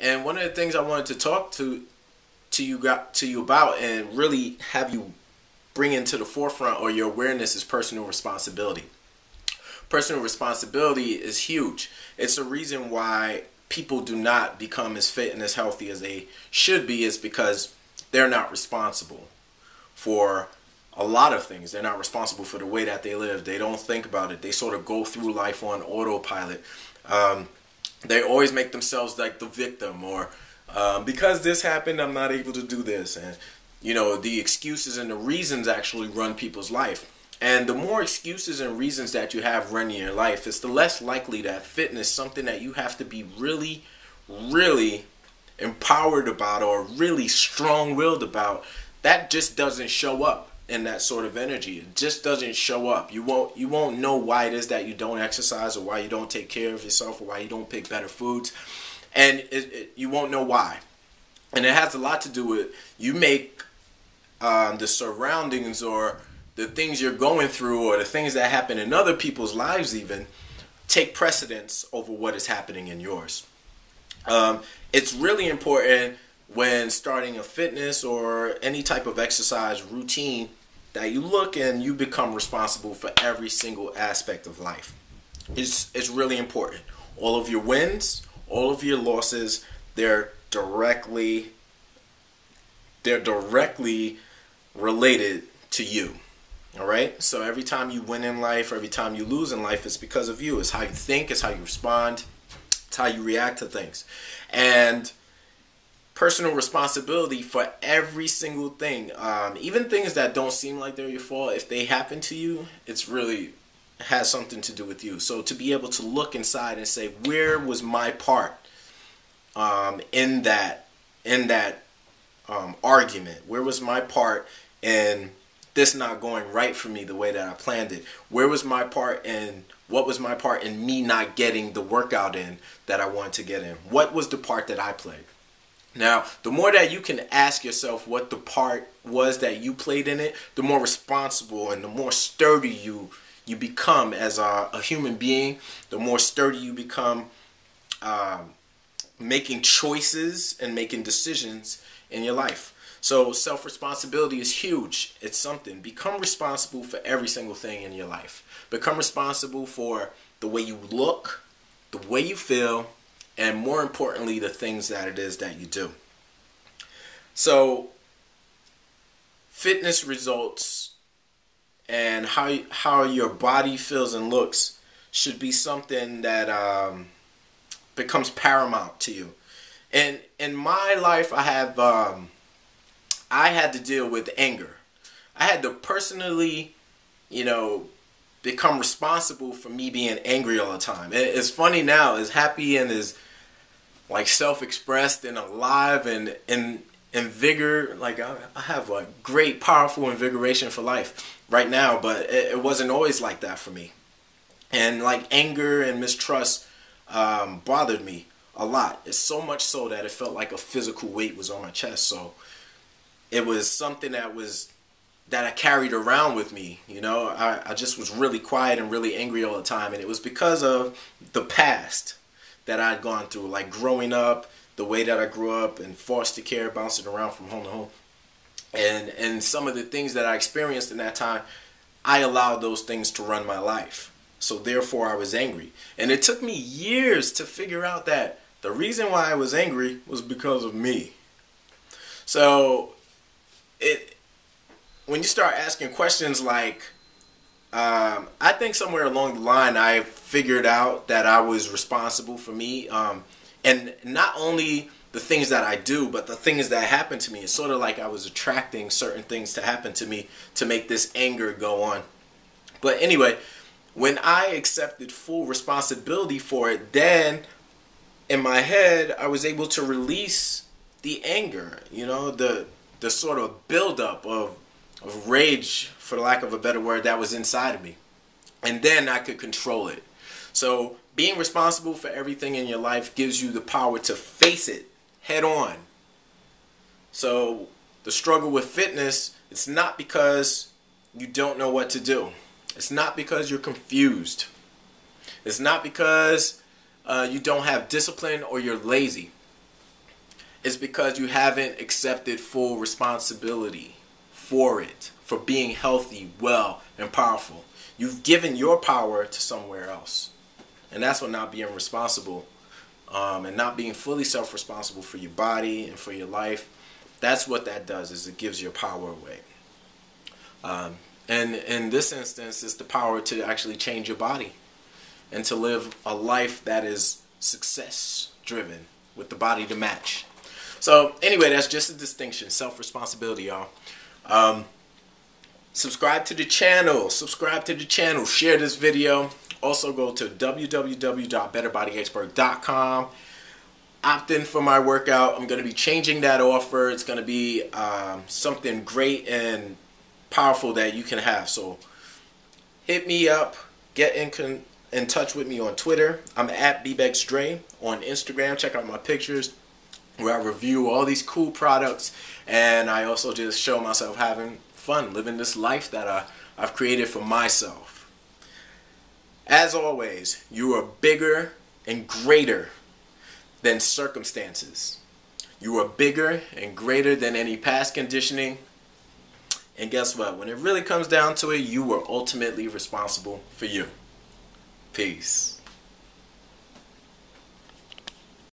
And one of the things I wanted to talk to you about and really have you bring into the forefront or your awareness is personal responsibility. Personal responsibility is huge. It's the reason why people do not become as fit and as healthy as they should be, is because they're not responsible for a lot of things. They're not responsible for the way that they live. They don't think about it. They sort of go through life on autopilot. They always make themselves like the victim, or because this happened, I'm not able to do this. And, you know, the excuses and the reasons actually run people's life. And the more excuses and reasons that you have running your life, it's the less likely that fitness, something that you have to be really, really empowered about or really strong-willed about, that just doesn't show up in that sort of energy. It just doesn't show up. You won't know why it is that you don't exercise, or why you don't take care of yourself, or why you don't pick better foods. And you won't know why. And it has a lot to do with you make the surroundings or the things you're going through or the things that happen in other people's lives even take precedence over what is happening in yours. It's really important when starting a fitness or any type of exercise routine that you look and you become responsible for every single aspect of life. It's really important. All of your wins, all of your losses, they're directly related to you. All right? So every time you win in life, every time you lose in life, it's because of you. It's how you think, it's how you respond, it's how you react to things. And personal responsibility for every single thing, even things that don't seem like they're your fault, if they happen to you, it's really has something to do with you. So to be able to look inside and say, where was my part in that argument? Where was my part in this not going right for me the way that I planned it? Where was my part in, what was my part in me not getting the workout in that I wanted to get in? What was the part that I played? Now, the more that you can ask yourself what the part was that you played in it, the more responsible and the more sturdy you become as a human being, the more sturdy you become making choices and making decisions in your life. So self-responsibility is huge. It's something. Become responsible for every single thing in your life. Become responsible for the way you look, the way you feel, and more importantly, the things that it is that you do. So fitness results and how your body feels and looks should be something that becomes paramount to you. And in my life, I had to deal with anger. I had to personally, become responsible for me being angry all the time. It's funny now, as happy and as like self-expressed and alive and in vigor, like I have a great, powerful invigoration for life right now, but it wasn't always like that for me. And like anger and mistrust bothered me a lot. It's so much so that it felt like a physical weight was on my chest. So it was something that I carried around with me. I just was really quiet and really angry all the time, and it was because of the past that I'd gone through, like growing up, the way that I grew up in foster care, bouncing around from home to home, and some of the things that I experienced in that time, I allowed those things to run my life. So therefore I was angry. And it took me years to figure out that the reason why I was angry was because of me. So when you start asking questions like, I think somewhere along the line I figured out that I was responsible for me, and not only the things that I do, but the things that happen to me. It's sort of like I was attracting certain things to happen to me to make this anger go on. But anyway, when I accepted full responsibility for it, then in my head I was able to release the anger, the sort of buildup of rage, for lack of a better word, that was inside of me. And then I could control it. So being responsible for everything in your life gives you the power to face it head on. So the struggle with fitness, it's not because you don't know what to do. It's not because you're confused. It's not because you don't have discipline or you're lazy. it's because you haven't accepted full responsibility for it, for being healthy, well, and powerful. You've given your power to somewhere else. And that's what not being responsible and not being fully self-responsible for your body and for your life, that's what that does, is it gives your power away. And in this instance, it's the power to actually change your body and to live a life that is success-driven with the body to match. So anyway, that's just a distinction, self-responsibility, y'all. Subscribe to the channel, share this video. Also go to www.betterbodyexpert.com. Opt in for my workout. I'm going to be changing that offer. It's going to be something great and powerful that you can have. So hit me up, get in touch with me on Twitter. I'm at BBexDre on Instagram. Check out my pictures where I review all these cool products, and I also just show myself having fun, living this life that I've created for myself. As always, you are bigger and greater than circumstances. You are bigger and greater than any past conditioning. And guess what? When it really comes down to it, you are ultimately responsible for you. Peace.